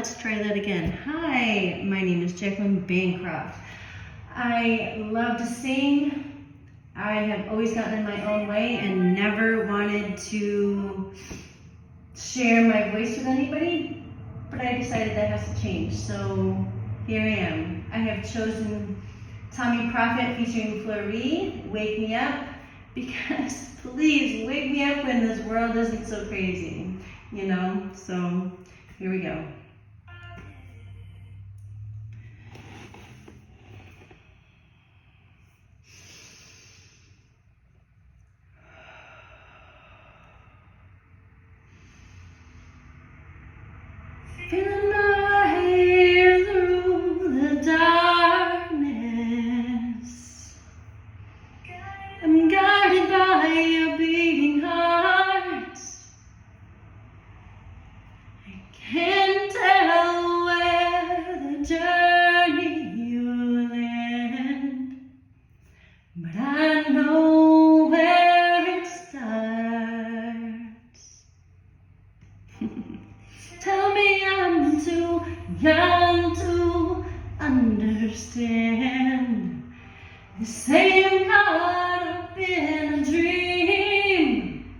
let's try that again. Hi, my name is Jacqueline Bancroft. I love to sing. I have always gotten in my own way and never wanted to share my voice with anybody, but I decided that has to change. So here I am. I have chosen Tommy Prophet featuring Fleury, Wake Me Up, because please wake me up when this world isn't so crazy, you know? So here we go. Feeling my way through the darkness. I'm guided by your beating heart. I can't tell where the journey will end, but I know where it starts. Tell me I'm too young to understand. They say I'm caught up in a dream.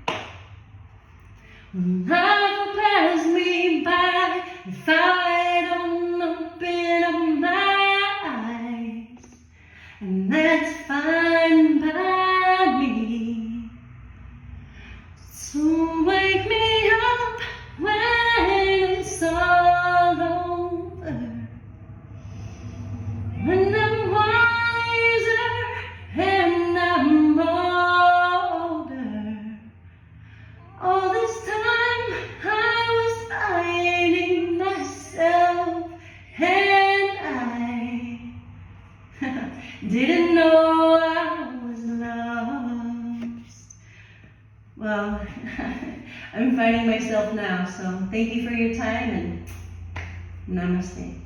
When life will pass me by, if I don't open up my eyes, and that's fine by me. So wake me up when it's all over, when I'm wiser and I'm older. All this time I was fighting myself, and I didn't know I was lost. Well, I'm fighting myself now, so thank you for your time and namaste.